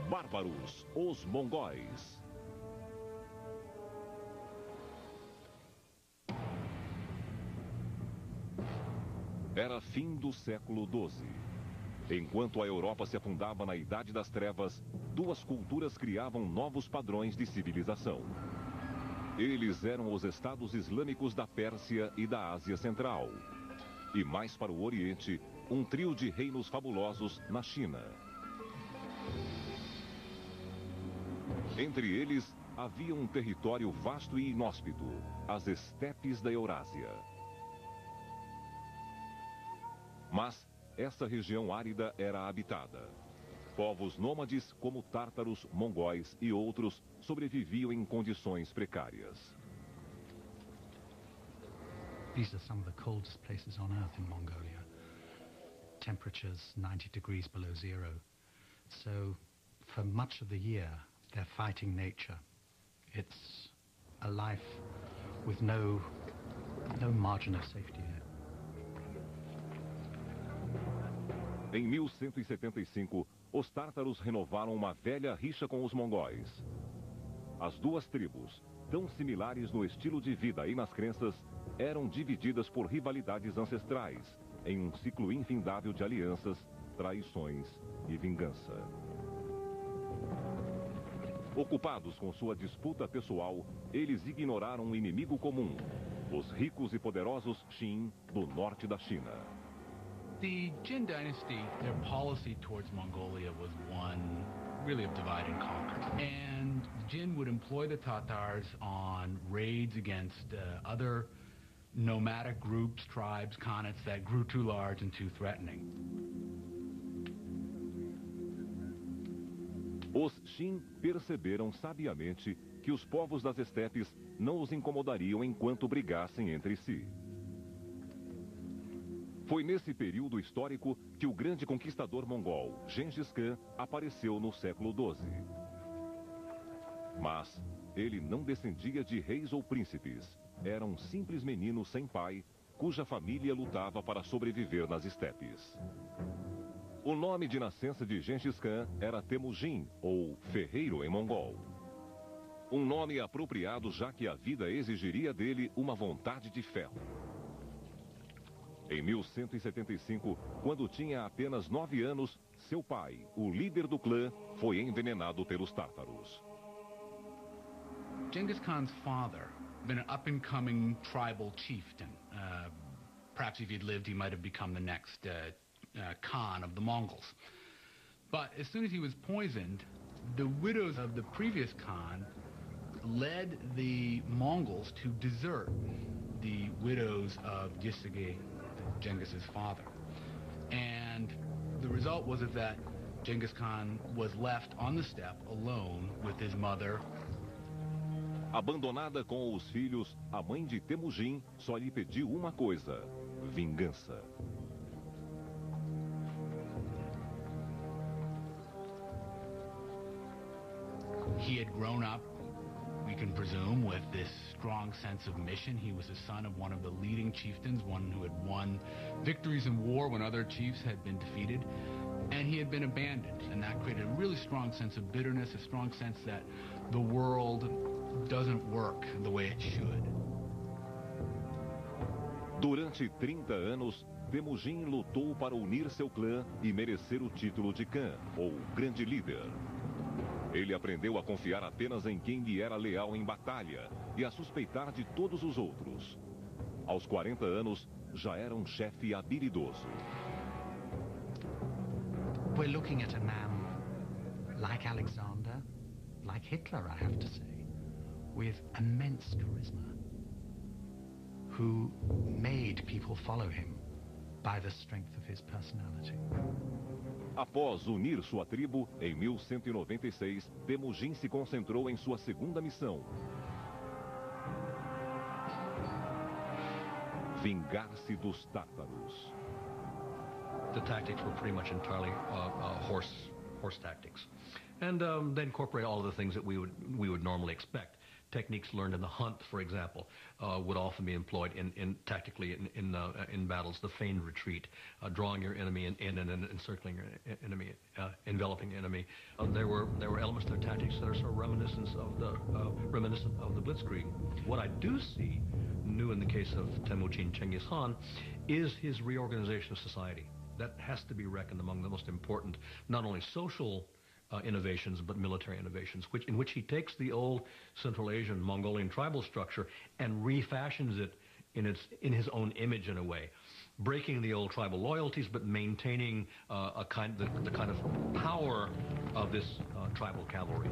Bárbaros, os mongóis. Era fim do século XII. Enquanto a Europa se afundava na Idade das Trevas, duas culturas criavam novos padrões de civilização. Eles eram os Estados Islâmicos da Pérsia e da Ásia Central. E mais para o Oriente, um trio de reinos fabulosos na China. Entre eles, havia um território vasto e inóspito, as estepes da Eurásia. Mas essa região árida era habitada. Povos nômades como tártaros, mongóis e outros sobreviviam em condições precárias. These are some of the coldest places on Earth in Mongolia. Temperatures 90 degrees below zero. So, for much of the year, they're fighting nature. It's a life with no margin of safety here. Em 1175, os tártaros renovaram uma velha rixa com os mongóis. As duas tribos, tão similares no estilo de vida e nas crenças, eram divididas por rivalidades ancestrais, em um ciclo infindável de alianças, traições e vingança. Ocupados com sua disputa pessoal, eles ignoraram um inimigo comum, os ricos e poderosos Qin do norte da China. The Jin dynasty, their policy towards Mongolia was one really of divide and conquer. And Jin would employ the Tatars on raids against other nomadic groups, tribes, khanates that grew too large and too threatening. Os Qin perceberam sabiamente que os povos das estepes não os incomodariam enquanto brigassem entre si. Foi nesse período histórico que o grande conquistador mongol, Gengis Khan, apareceu no século XII. Mas ele não descendia de reis ou príncipes. Era um simples menino sem pai, cuja família lutava para sobreviver nas estepes. O nome de nascença de Gengis Khan era Temujin, ou ferreiro em mongol. Um nome apropriado já que a vida exigiria dele uma vontade de ferro. Em 1175, quando tinha apenas 9 anos, seu pai, o líder do clã, foi envenenado pelos tártaros. Genghis Khan's father, been an up-and-coming tribal chieftain. Perhaps if he'd lived, he might have become the next Khan of the Mongols. But as soon as he was poisoned, the widows of the previous Khan led the Mongols to desert the widows of Gisige, Genghis's father. And the result was that Genghis Khan was left on the steppe alone with his mother. Abandonada com os filhos, a mãe de Temujin só lhe pediu uma coisa: vingança. He had grown up, we can presume, with this strong sense of mission. He was the son of one of the leading chieftains, one who had won victories in war when other chiefs had been defeated. And he had been abandoned, and that created a really strong sense of bitterness, a strong sense that the world doesn't work the way it should. Durante 30 anos, Temujin lutou para unir seu clã e merecer o título de Khan, ou grande líder. Ele aprendeu a confiar apenas em quem lhe era leal em batalha e a suspeitar de todos os outros. Aos 40 anos, já era um chefe habilidoso. We're looking at a man like Alexander, like Hitler, I have to say, with immense charisma, who made people follow him by the strength of his personality. Após unir sua tribo, em 1196, Temujin se concentrou em sua segunda missão: vingar-se dos tártaros. The tactics were pretty much entirely horse tactics, and they incorporate all of the things that we would normally expect. techniques learned in the hunt, for example, would often be employed tactically in battles. The feigned retreat, drawing your enemy in and encircling your enemy, enveloping the enemy. There were elements to their tactics that are sort of reminiscent of the Blitzkrieg. What I do see new in the case of Temujin Chengiz Khan is his reorganization of society. That has to be reckoned among the most important, not only social innovations, but military innovations, in which he takes the old Central Asian Mongolian tribal structure and refashions it in his own image in a way, breaking the old tribal loyalties, but maintaining the kind of power of this tribal cavalry.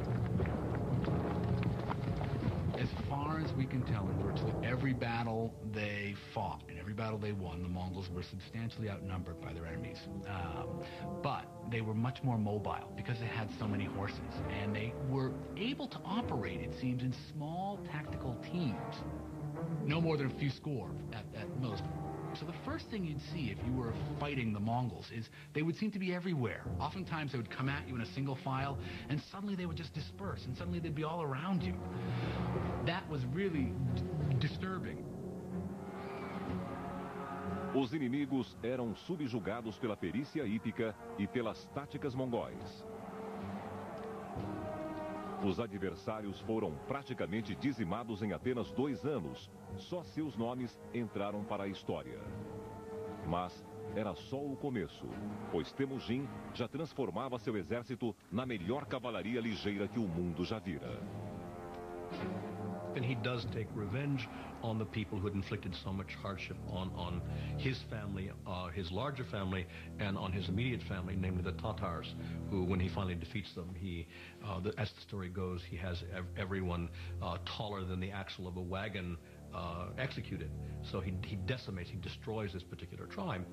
As far as we can tell, in virtually every battle they fought, in every battle they won, the Mongols were substantially outnumbered by their enemies. But they were much more mobile because they had so many horses, and they were able to operate, it seems, in small tactical teams. No more than a few score at most. So the first thing you'd see if you were fighting the Mongols is they would seem to be everywhere. Oftentimes they would come at you in a single file, and suddenly they would just disperse, and suddenly they'd be all around you. That was really disturbing. Os inimigos eram subjugados pela perícia hípica e pelas táticas mongóis. Os adversários foram praticamente dizimados em apenas 2 anos. Só seus nomes entraram para a história. Mas era só o começo, pois Temujin já transformava seu exército na melhor cavalaria ligeira que o mundo já vira. And he does take revenge on the people who had inflicted so much hardship on his family, his larger family, and on his immediate family, namely the Tatars, who, when he finally defeats them, as the story goes, he has everyone taller than the axle of a wagon executed. So he decimates, he destroys this particular tribe.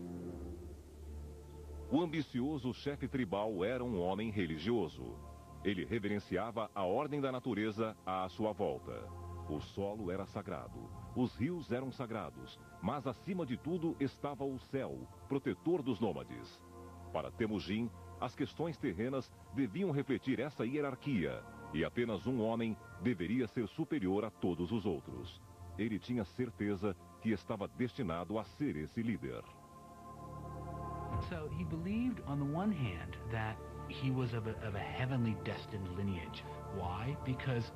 O ambicioso chefe tribal era um homem religioso. Ele reverenciava a ordem da natureza à sua volta. O solo era sagrado, os rios eram sagrados, mas acima de tudo estava o céu, protetor dos nômades. Para Temujin, as questões terrenas deviam refletir essa hierarquia, e apenas um homem deveria ser superior a todos os outros. Ele tinha certeza que estava destinado a ser esse líder. So he believed, on the one hand, that he was of a heavenly destined lineage. Why? Because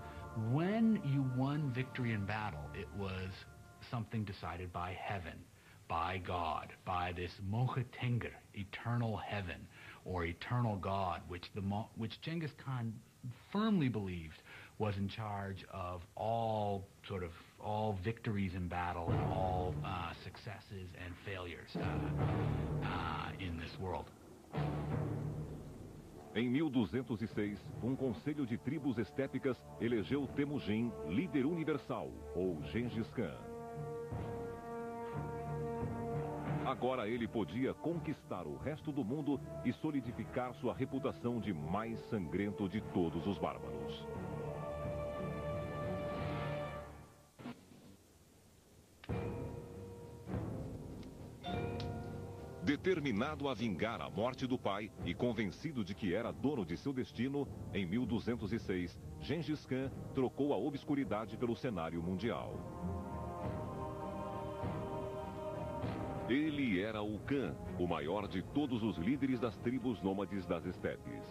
when you won victory in battle, it was something decided by heaven, by God, by this Mohatenger, eternal heaven, or eternal God, which Genghis Khan firmly believed was in charge of all victories in battle and all successes and failures in this world. Em 1206, conselho de tribos estépicas elegeu Temujin líder universal, ou Gengis Khan. Agora ele podia conquistar o resto do mundo e solidificar sua reputação de mais sangrento de todos os bárbaros. Determinado a vingar a morte do pai e convencido de que era dono de seu destino, em 1206, Gengis Khan trocou a obscuridade pelo cenário mundial. Ele era o Khan, o maior de todos os líderes das tribos nômades das estepes.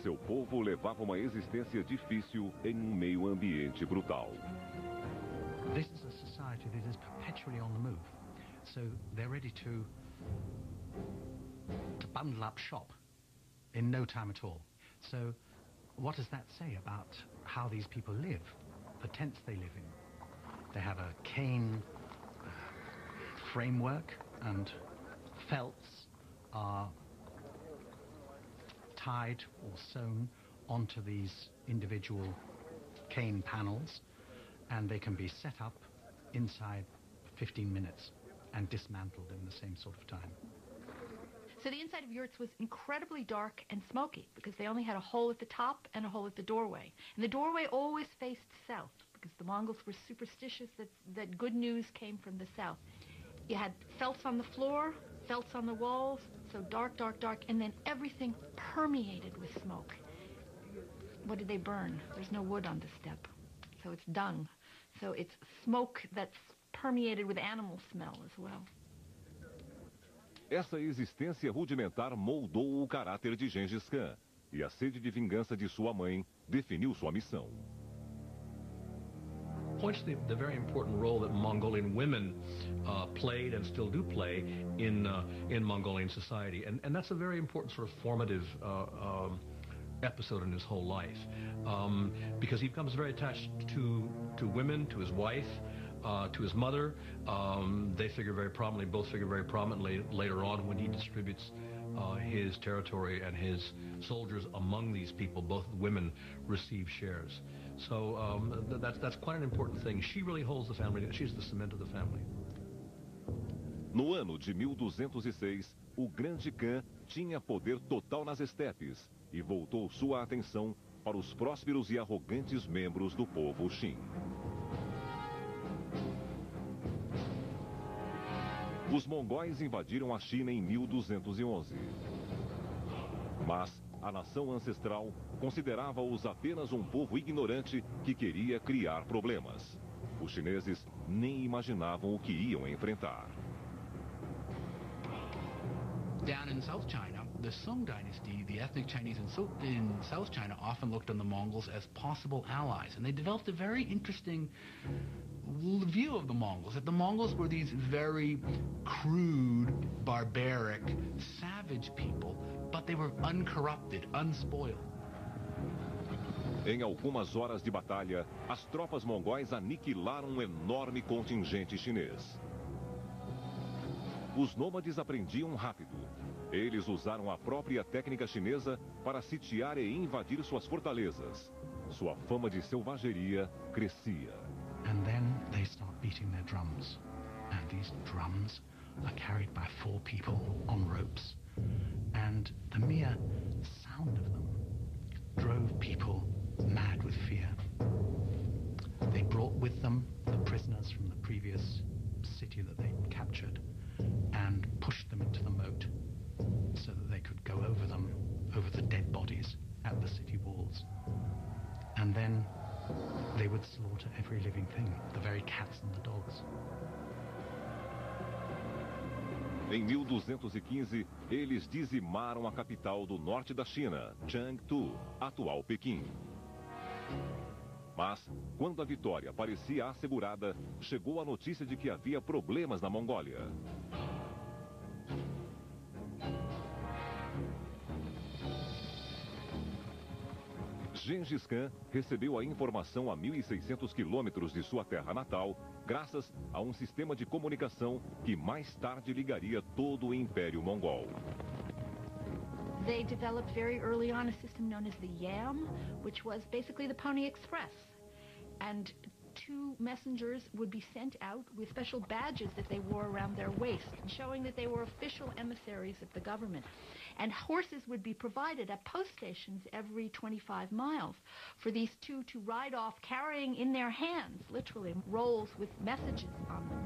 Seu povo levava uma existência difícil em um meio ambiente brutal. This is a society that is perpetually on the move. So they're ready to bundle up shop in no time at all. So what does that say about how these people live, the tents they live in? They have a cane framework, and felts are tied or sewn onto these individual cane panels, and they can be set up inside 15 minutes and dismantled in the same sort of time. So the inside of yurts was incredibly dark and smoky because they only had a hole at the top and a hole at the doorway. And the doorway always faced south because the Mongols were superstitious that good news came from the south. You had felts on the floor, felts on the walls, so dark, dark, dark, and then everything permeated with smoke. What did they burn? There's no wood on the steppe. so it's dung. So it's smoke that's permeated with animal smell as well. Essa existência rudimentar moldou o caráter de Gengis Khan, e a sede de vingança de sua mãe definiu sua missão. Points to the very important role that Mongolian women played and still do play in Mongolian society, and that's a very important sort of formative episode in his whole life, because he becomes very attached to women, to his wife, to his mother. They figure very prominently, both figure very prominently later on when he distributes his territory and his soldiers among these people. Both women receive shares. So that's quite an important thing. She really holds the family. She's the cement of the family. No ano de 1206, o grande Khan tinha poder total nas estepes e voltou sua atenção para os prósperos e arrogantes membros do povo Xin. Os mongóis invadiram a China em 1211. Mas a nação ancestral considerava-os apenas um povo ignorante que queria criar problemas. Os chineses nem imaginavam o que iam enfrentar. Down in South China, the Song dynasty, the ethnic Chinese in South China often looked on the Mongols as possible allies, and they developed a very interesting view of the Mongols, that the Mongols were these very crude, barbaric, savage people, but they were uncorrupted, unspoiled. Em algumas horas de batalha, as tropas mongóis aniquilaram um enorme contingente chinês. Os nômades aprendiam rápido. Eles usaram a própria técnica chinesa para sitiar e invadir suas fortalezas. Sua fama de selvageria crescia. And then they start beating their drums. And these drums are carried by 4 people on ropes. And the mere sound of them drove people mad with fear. They brought with them the prisoners from the previous city that they captured and pushed them into the moat so that they could go over them, over the dead bodies at the city walls. And then they would slaughter every living thing, the very cats and the dogs. Em 1215, eles dizimaram a capital do norte da China, Chengdu, atual Pequim. Mas, quando a vitória parecia assegurada, chegou a notícia de que havia problemas na Mongólia. Gengis Khan recebeu a informação a 1.600 quilômetros de sua terra natal, graças a um sistema de comunicação que mais tarde ligaria todo o Império Mongol. They developed very early on a system known as the Yam, which was basically the Pony Express. And 2 messengers would be sent out with special badges that they wore around their waist, showing that they were official emissaries of the government. And horses would be provided at post stations every 25 miles for these 2 to ride off carrying in their hands, literally, rolls with messages on them.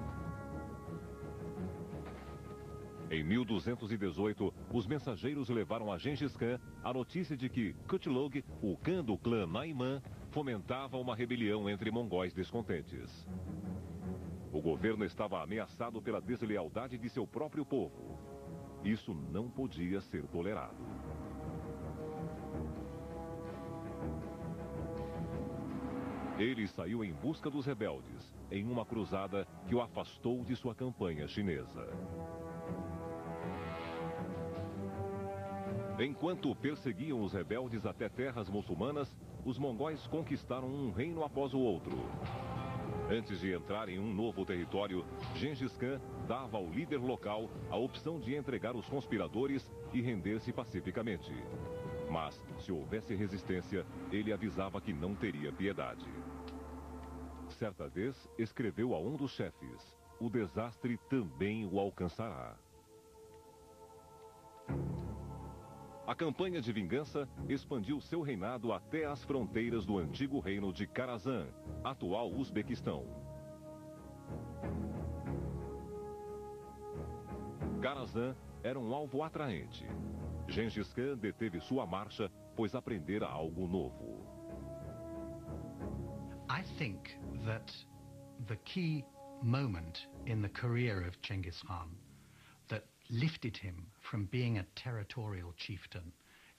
Em 1218, os mensageiros levaram a Gengis Khan a notícia de que Kutlug, o Khan do clã Naiman, fomentava uma rebelião entre mongóis descontentes. O governo estava ameaçado pela deslealdade de seu próprio povo. Isso não podia ser tolerado. Ele saiu em busca dos rebeldes, em uma cruzada que o afastou de sua campanha chinesa. Enquanto perseguiam os rebeldes até terras muçulmanas, os mongóis conquistaram um reino após o outro. Antes de entrar em um novo território, Gengis Khan dava ao líder local a opção de entregar os conspiradores e render-se pacificamente. Mas, se houvesse resistência, ele avisava que não teria piedade. Certa vez, escreveu a um dos chefes: "O desastre também o alcançará." A campanha de vingança expandiu seu reinado até as fronteiras do antigo reino de Karazhan, atual Uzbequistão. Karazhan era um alvo atraente. Gengis Khan deteve sua marcha, pois aprendera algo novo. I think that the key moment in the career of Genghis Khan that lifted him from being a territorial chieftain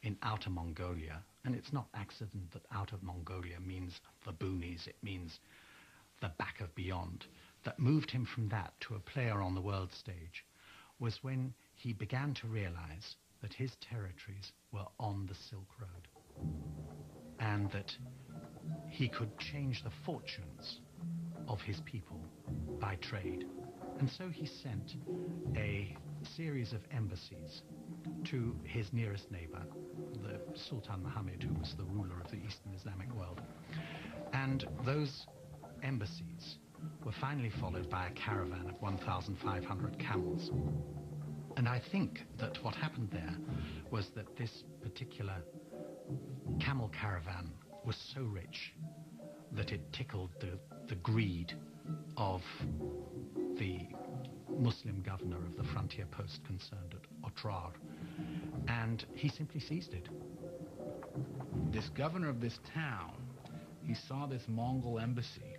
in Outer Mongolia, and it's not accident that Outer Mongolia means the boonies, it means the back of beyond, that moved him from that to a player on the world stage, was when he began to realize that his territories were on the Silk Road and that he could change the fortunes of his people by trade. And so he sent a series of embassies to his nearest neighbor, the Sultan Muhammad, who was the ruler of the Eastern Islamic world. And those embassies were finally followed by a caravan of 1,500 camels. And I think that what happened there was that this particular camel caravan was so rich that it tickled the greed of the Muslim governor of the frontier post concerned at Otrar, and he simply seized it. This governor of this town, he saw this Mongol embassy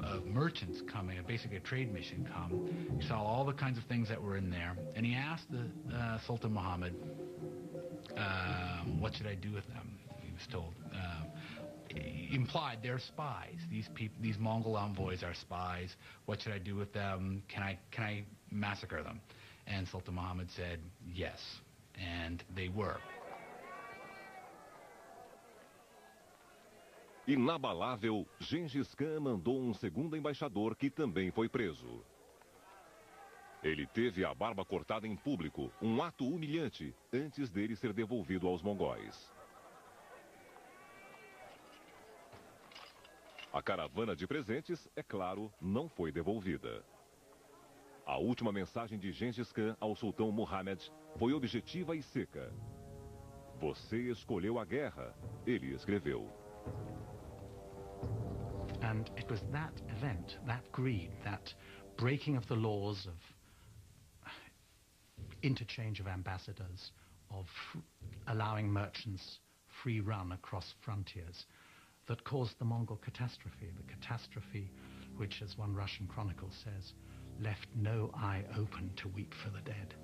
of merchants coming, basically a trade mission come. He saw all the kinds of things that were in there, and he asked the Sultan Muhammad, what should I do with them? He was told. Implied they're spies. These Mongol envoys are spies. What should I do with them? Can I massacre them? And Sultan Muhammad said yes, and they were. Inabalável, Gengis Khan mandou segundo embaixador que também foi preso. Ele teve a barba cortada em público, ato humilhante, antes dele ser devolvido aos mongóis. A caravana de presentes, é claro, não foi devolvida. A última mensagem de Gengis Khan ao sultão Muhammad foi objetiva e seca. Você escolheu a guerra, ele escreveu. And it was that event, that greed, that breaking of the laws of interchange of ambassadors, of allowing merchants free run across frontiers, that caused the Mongol catastrophe, the catastrophe which, as one Russian chronicle says, left no eye open to weep for the dead.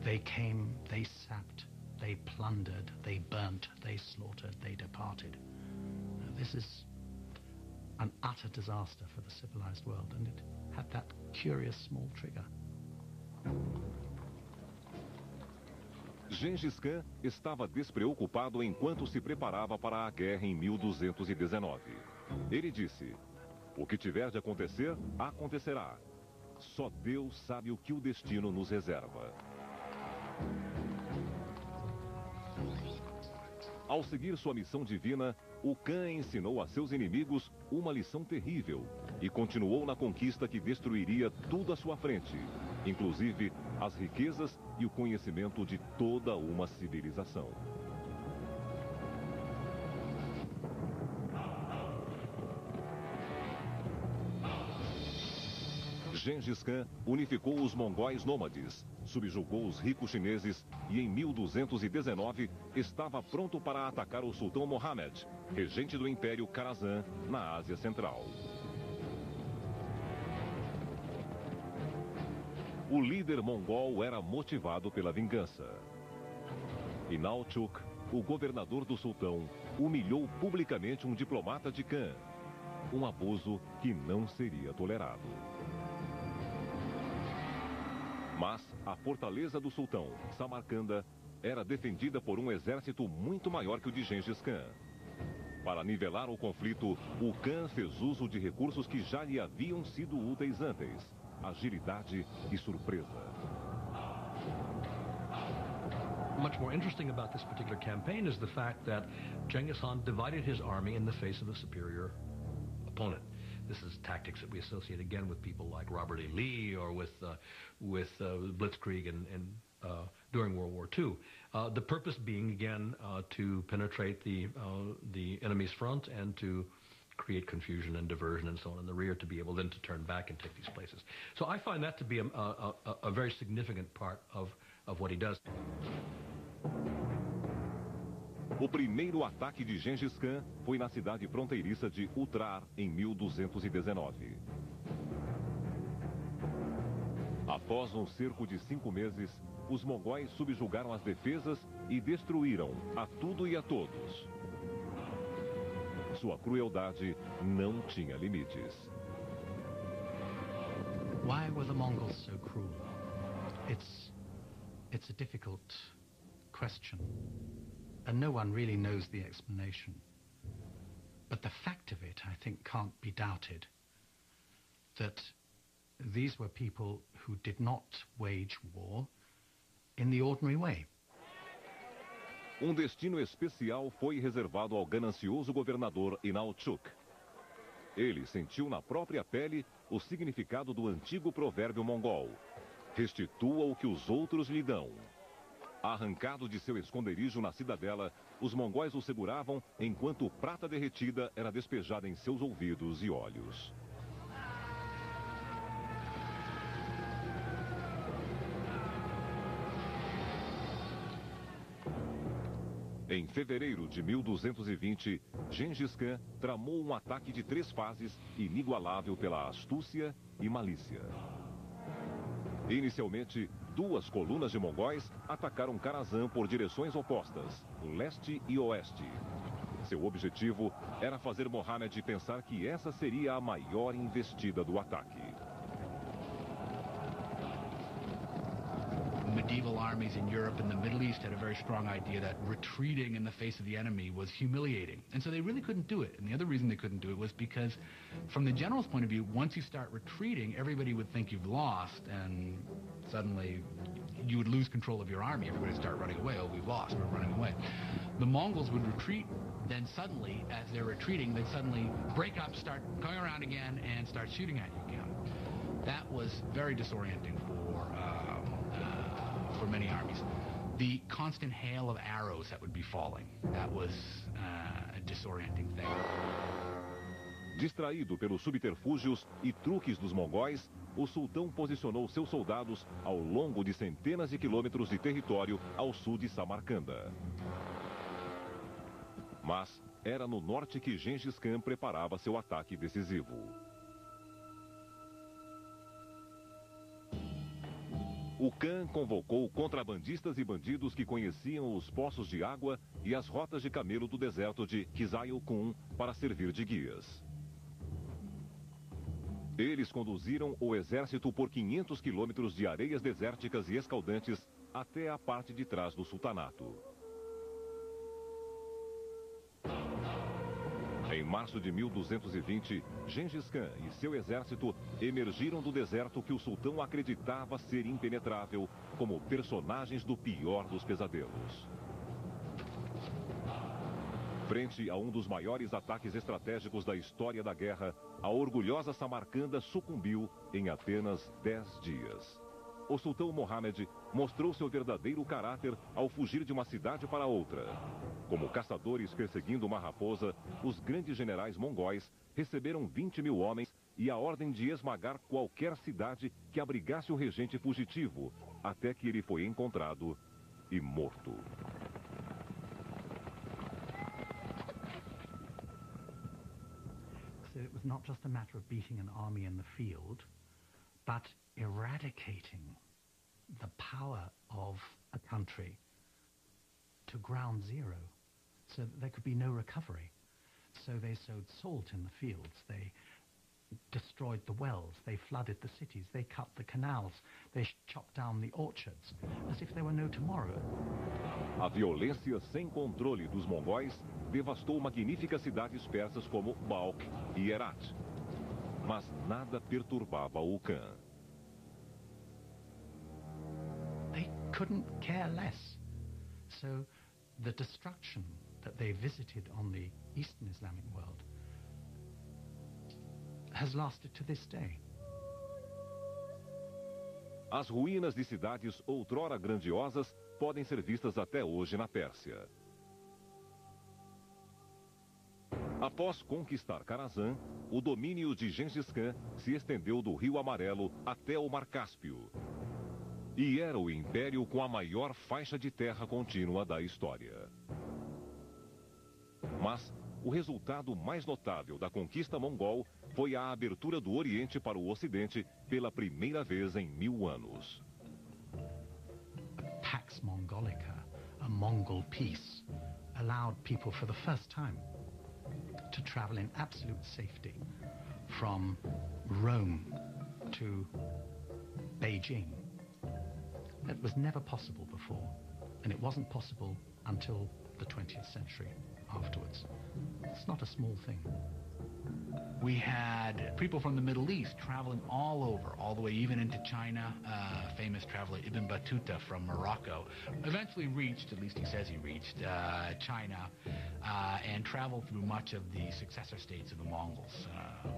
They came, they sapped, they plundered, they burnt, they slaughtered, they departed. This is an utter disaster for the civilized world, and it had that curious small trigger. Gengis Khan estava despreocupado enquanto se preparava para a guerra em 1219. Ele disse: o que tiver de acontecer, acontecerá. Só Deus sabe o que o destino nos reserva. Ao seguir sua missão divina, o Khan ensinou a seus inimigos uma lição terrível e continuou na conquista que destruiria tudo à sua frente, inclusive as riquezas e o conhecimento de toda uma civilização. Gengis Khan unificou os mongóis nômades, subjugou os ricos chineses e em 1219 estava pronto para atacar o sultão Muhammad, regente do Império Kharazan, na Ásia Central. O líder mongol era motivado pela vingança. Inalchuk, o governador do sultão, humilhou publicamente um diplomata de Khan, um abuso que não seria tolerado. Mas a fortaleza do sultão, Samarcanda, era defendida por um exército muito maior que o de Gengis Khan. Para nivelar o conflito, o Khan fez uso de recursos que já lhe haviam sido úteis antes: agilidade e surpresa. Much more interesting about this particular campaign is the fact that Genghis Khan divided his army in the face of a superior opponent. This is tactics that we associate again with people like Robert E. Lee or with Blitzkrieg during World War II. The purpose being again to penetrate the enemy's front and to create confusion and diversion and so on in the rear, to be able then to turn back and take these places. So I find that to be a very significant part of what he does. O primeiro ataque de Gengis Khan foi na cidade fronteiriça de Utrar, em 1219. Após um cerco de 5 meses, os mongóis subjugaram as defesas e destruíram a tudo e a todos. Sua crueldade não tinha limites. Why were the Mongols so cruel? It's a difficult question, and no one really knows the explanation. But the fact of it, I think, can't be doubted, that these were people who did not wage war in the ordinary way. Um destino especial foi reservado ao ganancioso governador Inalchuk. Ele sentiu na própria pele o significado do antigo provérbio mongol: restitua o que os outros lhe dão. Arrancado de seu esconderijo na cidadela, os mongóis o seguravam enquanto prata derretida era despejada em seus ouvidos e olhos. Em fevereiro de 1220, Gengis Khan tramou um ataque de 3 fases, inigualável pela astúcia e malícia. Inicialmente, 2 colunas de mongóis atacaram Karazhan por direções opostas, leste e oeste. Seu objetivo era fazer Mohammed pensar que essa seria a maior investida do ataque. Medieval armies in Europe and the Middle East had a very strong idea that retreating in the face of the enemy was humiliating. And so they really couldn't do it. And the other reason they couldn't do it was because, from the general's point of view, once you start retreating, everybody would think you've lost, and suddenly you would lose control of your army. Everybody would start running away. Oh, we've lost. We're running away. The Mongols would retreat. Then suddenly, as they're retreating, they'd suddenly break up, start going around again, and start shooting at you again. That was very disorienting for many armies. The constant hail of arrows that would be falling, that was a disorienting thing. Distraído pelos subterfúgios e truques dos mongóis, o sultão posicionou seus soldados ao longo de centenas de quilômetros de território ao sul de Samarcanda. Mas era no norte que Gengis Khan preparava seu ataque decisivo. O Khan convocou contrabandistas e bandidos que conheciam os poços de água e as rotas de camelo do deserto de Kizayokun para servir de guias. Eles conduziram o exército por 500 quilômetros de areias desérticas e escaldantes até a parte de trás do sultanato. Em março de 1220, Gengis Khan e seu exército emergiram do deserto que o sultão acreditava ser impenetrável, como personagens do pior dos pesadelos. Frente a um dos maiores ataques estratégicos da história da guerra, a orgulhosa Samarcanda sucumbiu em apenas 10 dias. O sultão Mohammed mostrou seu verdadeiro caráter ao fugir de uma cidade para outra. Como caçadores perseguindo uma raposa, os grandes generais mongóis receberam 20.000 homens e a ordem de esmagar qualquer cidade que abrigasse o regente fugitivo, até que ele foi encontrado e morto. So it was not just a matter of beating an army in the field, but eradicating the power of a country to ground zero, so that there could be no recovery. So they sowed salt in the fields, they destroyed the wells, they flooded the cities, they cut the canals, they chopped down the orchards, as if there were no tomorrow. A violência sem controle dos mongóis devastou magníficas cidades persas como Balkh e Herat. Mas nada perturbava o Khan. They couldn't care less. So the destruction that they visited on the Eastern Islamic world has lasted to this day. As ruínas de cidades outrora grandiosas podem ser vistas até hoje na Pérsia. Após conquistar Karazhan, o domínio de Gengis Khan se estendeu do Rio Amarelo até o Mar Cáspio. E era o império com a maior faixa de terra contínua da história. Mas o resultado mais notável da conquista mongol foi a abertura do Oriente para o Ocidente pela primeira vez em 1000 anos. Pax Mongolica, a Mongol peace, allowed people for the first time to travel in absolute safety from Rome to Beijing. That was never possible before, and it wasn't possible until the 20th century afterwards. It's not a small thing. We had people from the Middle East traveling all over, all the way even into China. Famous traveler Ibn Battuta from Morocco eventually reached, at least he says he reached, China and traveled through much of the successor states of the Mongols,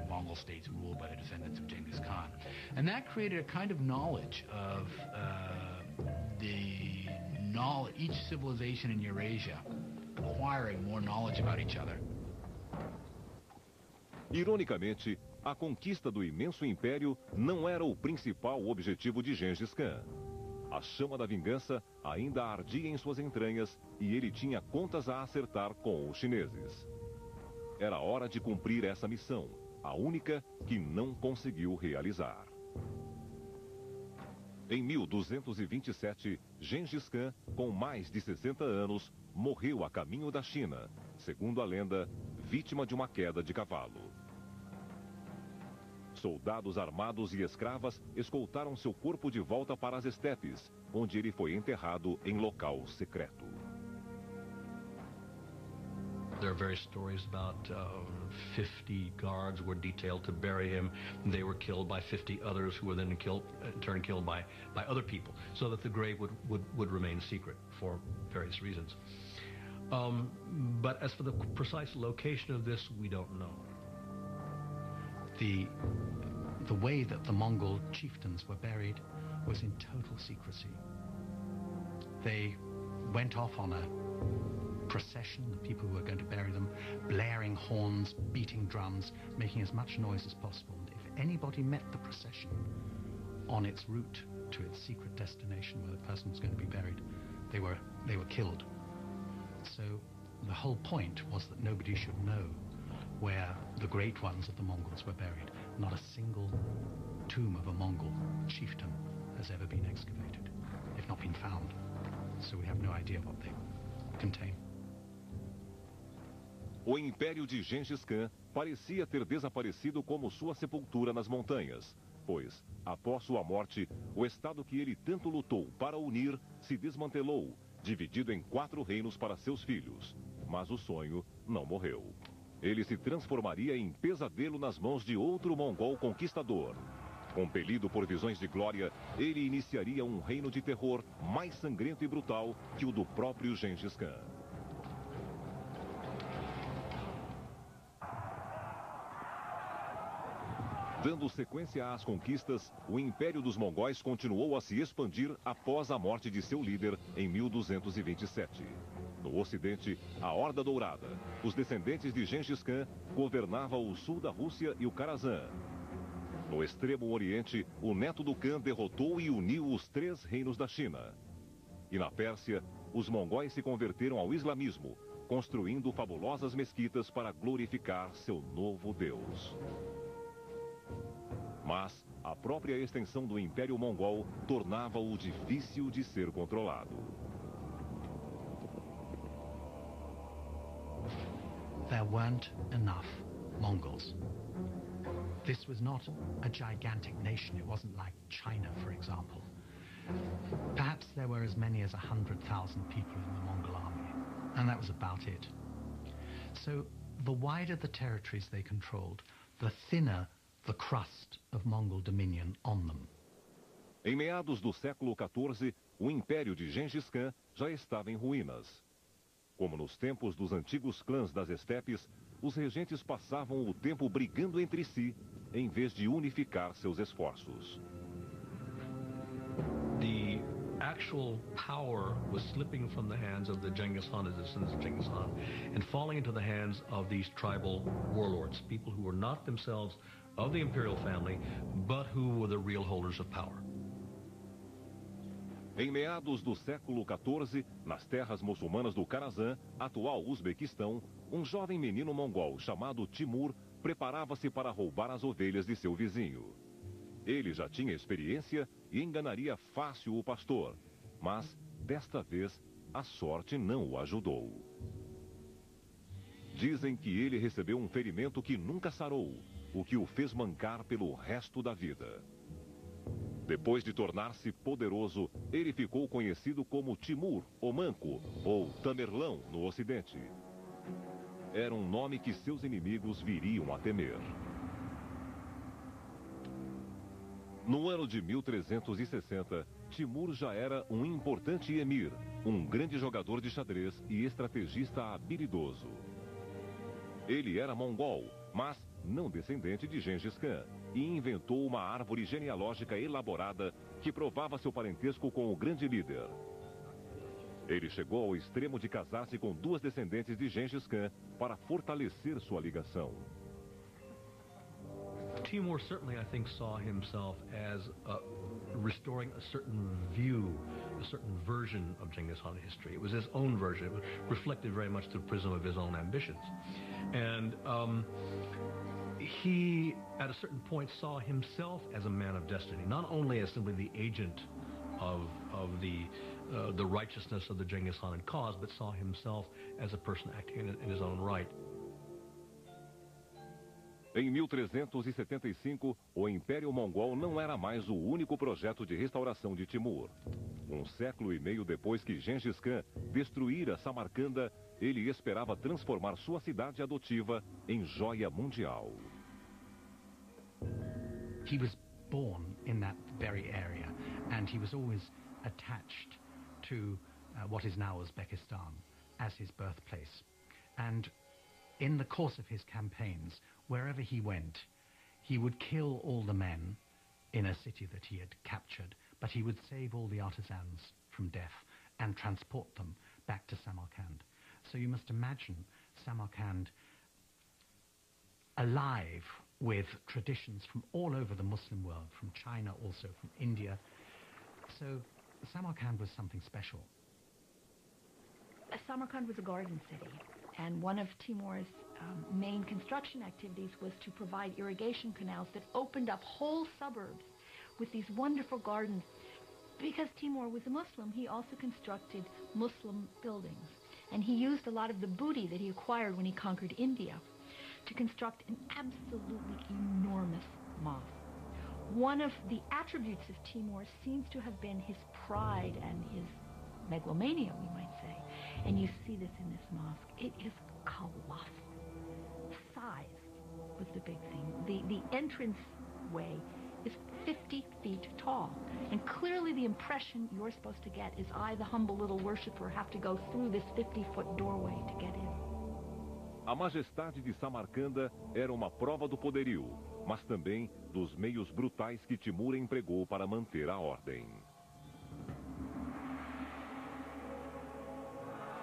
Mongol states ruled by the descendants of Genghis Khan. And that created a kind of knowledge of each civilization in Eurasia acquiring more knowledge about each other. Ironicamente, a conquista do imenso império não era o principal objetivo de Gengis Khan. A chama da vingança ainda ardia em suas entranhas e ele tinha contas a acertar com os chineses. Era hora de cumprir essa missão, a única que não conseguiu realizar. Em 1227, Gengis Khan, com mais de 60 anos, morreu a caminho da China, segundo a lenda, vítima de uma queda de cavalo. Soldados armados e escravas escoltaram seu corpo de volta para as estepes, onde ele foi enterrado em local secreto. There are various stories about 50 guards were detailed to bury him. They were killed by 50 others who were then in turn killed by other people, so that the grave would remain secret for various reasons. But as for the precise location of this, we don't know. The way that the Mongol chieftains were buried was in total secrecy. They went off on a procession, the people who were going to bury them, blaring horns, beating drums, making as much noise as possible. And if anybody met the procession on its route to its secret destination where the person was going to be buried, they were killed. So the whole point was that nobody should know where the great ones of the Mongols were buried. Not a single tomb of a Mongol chieftain has ever been excavated. They've not been found, so we have no idea what they contain. O império de Gengis Khan parecia ter desaparecido como sua sepultura nas montanhas, pois, após sua morte, o estado que ele tanto lutou para unir se desmantelou, dividido em 4 reinos para seus filhos. Mas o sonho não morreu. Ele se transformaria em pesadelo nas mãos de outro mongol conquistador. Compelido por visões de glória, ele iniciaria um reino de terror mais sangrento e brutal que o do próprio Gengis Khan. Dando sequência às conquistas, o Império dos Mongóis continuou a se expandir após a morte de seu líder em 1227. No Ocidente, a Horda Dourada, os descendentes de Gengis Khan, governava o sul da Rússia e o Kharazan. No extremo Oriente, o neto do Khan derrotou e uniu os 3 reinos da China. E na Pérsia, os mongóis se converteram ao islamismo, construindo fabulosas mesquitas para glorificar seu novo Deus. Mas a própria extensão do Império Mongol tornava-o difícil de ser controlado. There weren't enough Mongols. This was not a gigantic nation. It wasn't like China, for example. Perhaps there were as many as 100,000 people in the Mongol army, and that was about it. So the wider the territories they controlled, the thinner the crust of Mongol dominion on them. Em meados do século XIV, o Império de Gengis Khan já estava em ruínas. Como nos tempos dos antigos clãs das estepes, os regentes passavam o tempo brigando entre si, em vez de unificar seus esforços. The actual power was slipping from the hands of the Genghis Khan, the descendants of Genghis Khan, and falling into the hands of these tribal warlords, people who were not themselves of the imperial family, but who were the real holders of power. Em meados do século XIV, nas terras muçulmanas do Karazan, atual Uzbequistão, um jovem menino mongol chamado Timur preparava-se para roubar as ovelhas de seu vizinho. Ele já tinha experiência e enganaria fácil o pastor, mas, desta vez, a sorte não o ajudou. Dizem que ele recebeu um ferimento que nunca sarou, o que o fez mancar pelo resto da vida. Depois de tornar-se poderoso, ele ficou conhecido como Timur, o Manco, ou Tamerlão no Ocidente. Era um nome que seus inimigos viriam a temer. No ano de 1360, Timur já era um importante emir, um grande jogador de xadrez e estrategista habilidoso. Ele era mongol, mas não descendente de Gengis Khan, e inventou uma árvore genealógica elaborada que provava seu parentesco com o grande líder. Ele chegou ao extremo de casar-se com duas descendentes de Gengis Khan para fortalecer sua ligação. Timur certainly, I think, saw himself as restoring a certain view, a certain version of Genghis Khan history. It was his own version. It reflected very much through the prism of his own ambitions. And he, at a certain point, saw himself as a man of destiny, not only as simply the agent of the righteousness of the Genghis Khan cause, but saw himself as a person acting in his own right. Em 1375, o Império Mongol não era mais o único projeto de restauração de Timur. Um século e meio depois que Gengis Khan destruíra Samarcanda, ele esperava transformar sua cidade adotiva em joia mundial. He was born in that very area, and he was always attached to what is now Uzbekistan as his birthplace. And in the course of his campaigns, wherever he went, he would kill all the men in a city that he had captured, but he would save all the artisans from death and transport them back to Samarkand. So you must imagine Samarkand alive with traditions from all over the Muslim world, from China, also from India. So Samarkand was something special. Samarkand was a garden city, and one of Timur's main construction activities was to provide irrigation canals that opened up whole suburbs with these wonderful gardens. Because Timur was a Muslim, he also constructed Muslim buildings, and he used a lot of the booty that he acquired when he conquered India to construct an absolutely enormous mosque. One of the attributes of Timur seems to have been his pride and his megalomania, we might say. And you see this in this mosque. It is colossal. Size was the big thing. The entrance way is 50 feet tall. And clearly the impression you're supposed to get is I, the humble little worshiper, have to go through this 50-foot doorway to get in. A majestade de Samarcanda era uma prova do poderio, mas também dos meios brutais que Timur empregou para manter a ordem.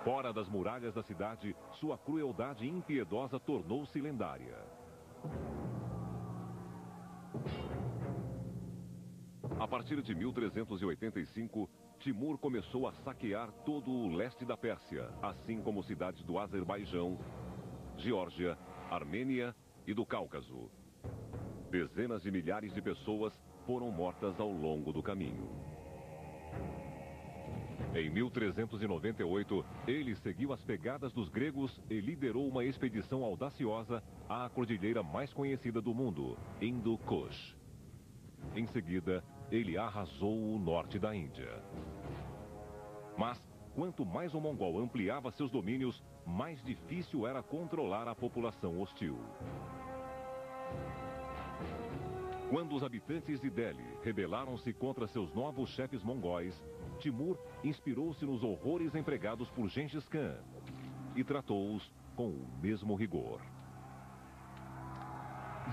Fora das muralhas da cidade, sua crueldade impiedosa tornou-se lendária. A partir de 1385, Timur começou a saquear todo o leste da Pérsia, assim como cidades do Azerbaijão, Geórgia, Armênia e do Cáucaso. Dezenas de milhares de pessoas foram mortas ao longo do caminho. Em 1398, ele seguiu as pegadas dos gregos e liderou uma expedição audaciosa à cordilheira mais conhecida do mundo, Hindu-Kush. Em seguida, ele arrasou o norte da Índia. Mas, quanto mais o mongol ampliava seus domínios, mais difícil era controlar a população hostil. Quando os habitantes de Delhi rebelaram-se contra seus novos chefes mongóis, Timur inspirou-se nos horrores empregados por Gengis Khan e tratou-os com o mesmo rigor.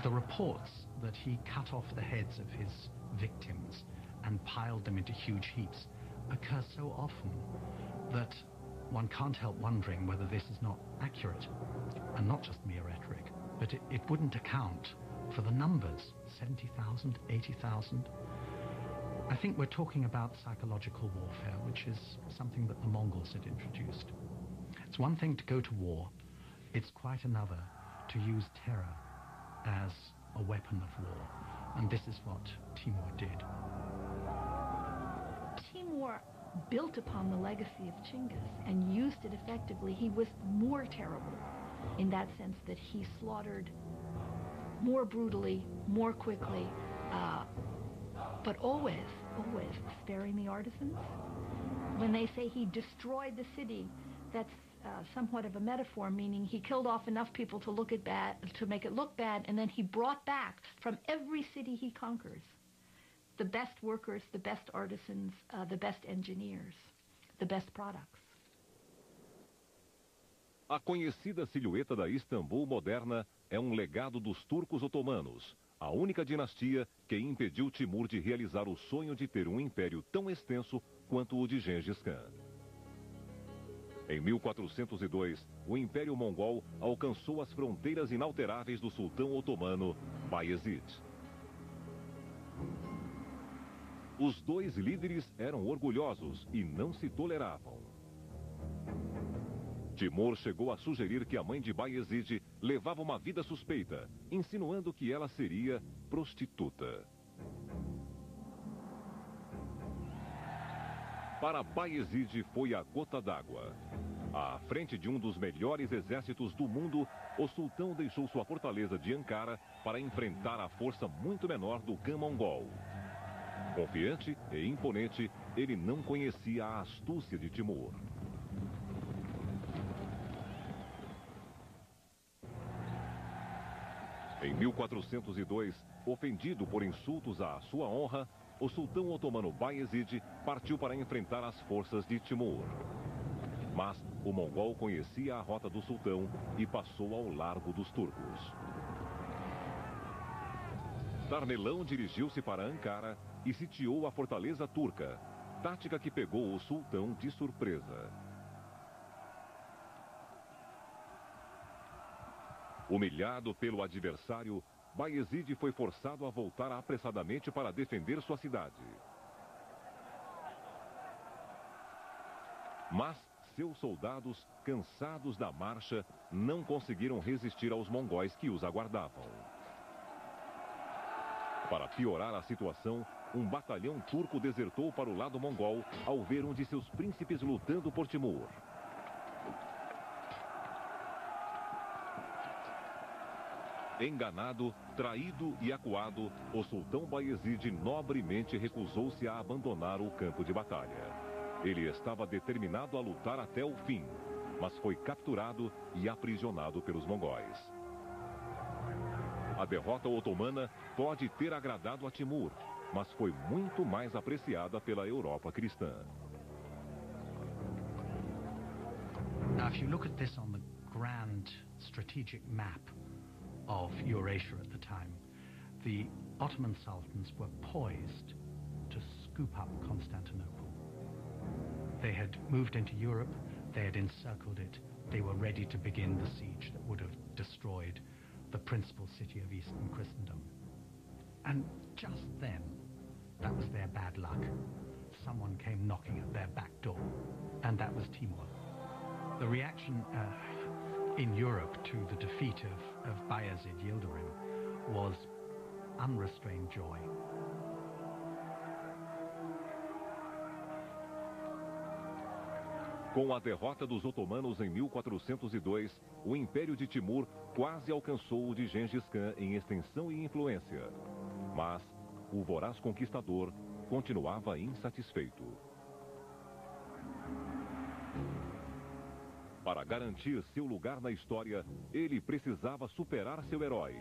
The reports that he cut off the heads of his victims and piled them into huge heaps occur so often that one can't help wondering whether this is not accurate and not just mere rhetoric, but it wouldn't account for the numbers, 70,000, 80,000. I think we're talking about psychological warfare, which is something that the Mongols had introduced. It's one thing to go to war. It's quite another to use terror as a weapon of war. And this is what Timur did. Timur built upon the legacy of Chinggis and used it effectively. He was more terrible in that sense that he slaughtered more brutally, more quickly, but always sparing the artisans. When they say he destroyed the city, that's somewhat of a metaphor, meaning he killed off enough people to make it look bad, and then he brought back from every city he conquers the best workers, the best artisans, the best engineers, the best products. A conhecida silhueta da Istambul moderna é um legado dos turcos otomanos, a única dinastia que impediu Timur de realizar o sonho de ter um império tão extenso quanto o de Gengis Khan. Em 1402, o Império Mongol alcançou as fronteiras inalteráveis do sultão otomano Bayezid. Os dois líderes eram orgulhosos e não se toleravam. Timur chegou a sugerir que a mãe de Bayezid levava uma vida suspeita, insinuando que ela seria prostituta. Para Bayezid foi a gota d'água. À frente de um dos melhores exércitos do mundo, o sultão deixou sua fortaleza de Ankara para enfrentar a força muito menor do Khan mongol. Confiante e imponente, ele não conhecia a astúcia de Timur. Em 1402, ofendido por insultos à sua honra, o sultão otomano Bayezid partiu para enfrentar as forças de Timur. Mas o mongol conhecia a rota do sultão e passou ao largo dos turcos. Tarmelão dirigiu-se para Ankara e sitiou a fortaleza turca, tática que pegou o sultão de surpresa. Humilhado pelo adversário, Bayezid foi forçado a voltar apressadamente para defender sua cidade. Mas seus soldados, cansados da marcha, não conseguiram resistir aos mongóis que os aguardavam. Para piorar a situação, um batalhão turco desertou para o lado mongol ao ver um de seus príncipes lutando por Timur. Enganado, traído e acuado, o sultão Bayezid nobremente recusou-se a abandonar o campo de batalha. Ele estava determinado a lutar até o fim, mas foi capturado e aprisionado pelos mongóis. A derrota otomana pode ter agradado a Timur, mas foi muito mais apreciada pela Europa cristã. Now, if you look at this on the grand strategic map of Eurasia at the time, the Ottoman sultans were poised to scoop up Constantinople. They had moved into Europe, they had encircled it, they were ready to begin the siege that would have destroyed the principal city of Eastern Christendom. And just then, that was their bad luck. Someone came knocking at their back door, and that was Timur. The reaction in Europe to the defeat of Bayezid Yildirim was unrestrained joy. Com a derrota dos otomanos em 1402, o Império de Timur quase alcançou o de Gengis Khan em extensão e influência. Mas o voraz conquistador continuava insatisfeito. Para garantir seu lugar na história, ele precisava superar seu herói.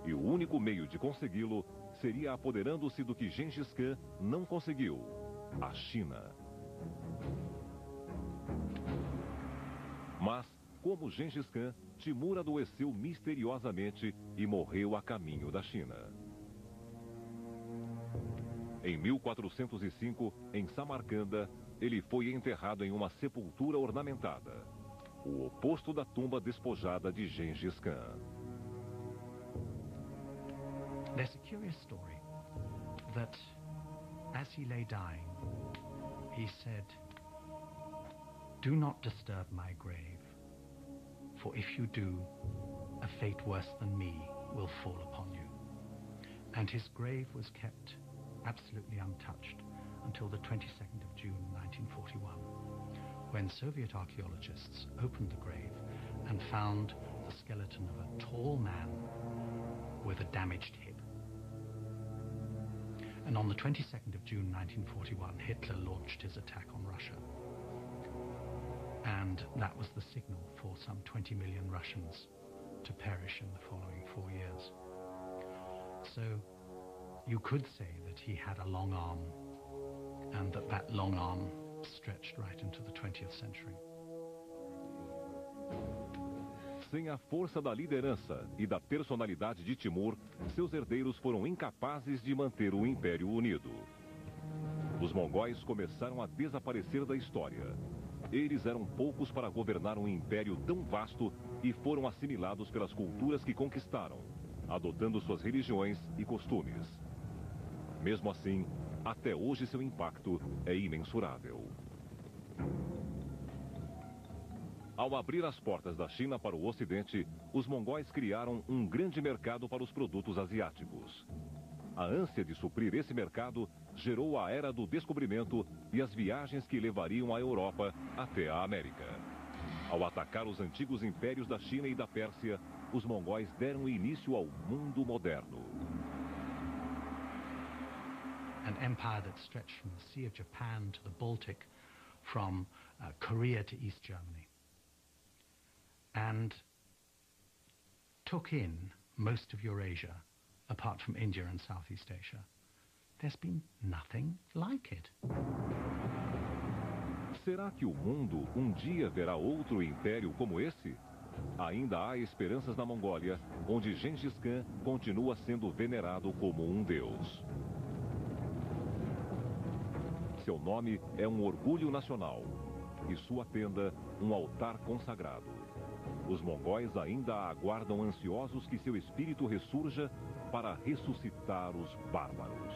E o único meio de consegui-lo seria apoderando-se do que Gengis Khan não conseguiu: a China. Mas, como Gengis Khan, Timur adoeceu misteriosamente e morreu a caminho da China. Em 1405, em Samarcanda, ele foi enterrado em uma sepultura ornamentada, o oposto da tumba despojada de Gengis Khan. There's a curious story that as he lay dying, he said, "Do not disturb my grave, for if you do, a fate worse than me will fall upon you." And his grave was kept absolutely untouched until the 22nd of June 1941, when Soviet archaeologists opened the grave and found the skeleton of a tall man with a damaged hip. And on the 22nd of June 1941, Hitler launched his attack on Russia. And that was the signal for some 20 million Russians to perish in the following 4 years. So you could say that he had a long arm, and that long arm stretched right into the 20th century. Sem a força da liderança e da personalidade de Timur, seus herdeiros foram incapazes de manter o Império unido. Os mongóis começaram a desaparecer da história. Eles eram poucos para governar um império tão vasto e foram assimilados pelas culturas que conquistaram, adotando suas religiões e costumes. Mesmo assim, até hoje seu impacto é imensurável. Ao abrir as portas da China para o Ocidente, os mongóis criaram um grande mercado para os produtos asiáticos. A ânsia de suprir esse mercado gerou a Era do Descobrimento e as viagens que levariam a Europa até a América. Ao atacar os antigos impérios da China e da Pérsia, os mongóis deram início ao mundo moderno. An empire that stretched from the Sea of Japan to the Baltic, from Korea to East Germany, and took in most of Eurasia, apart from India and Southeast Asia. There's been nothing like it. Será que o mundo um dia verá outro império como esse? Ainda há esperanças na Mongólia, onde Gengis Khan continua sendo venerado como um deus. Seu nome é um orgulho nacional e sua tenda um altar consagrado. Os mongóis ainda aguardam ansiosos que seu espírito ressurja para ressuscitar os bárbaros.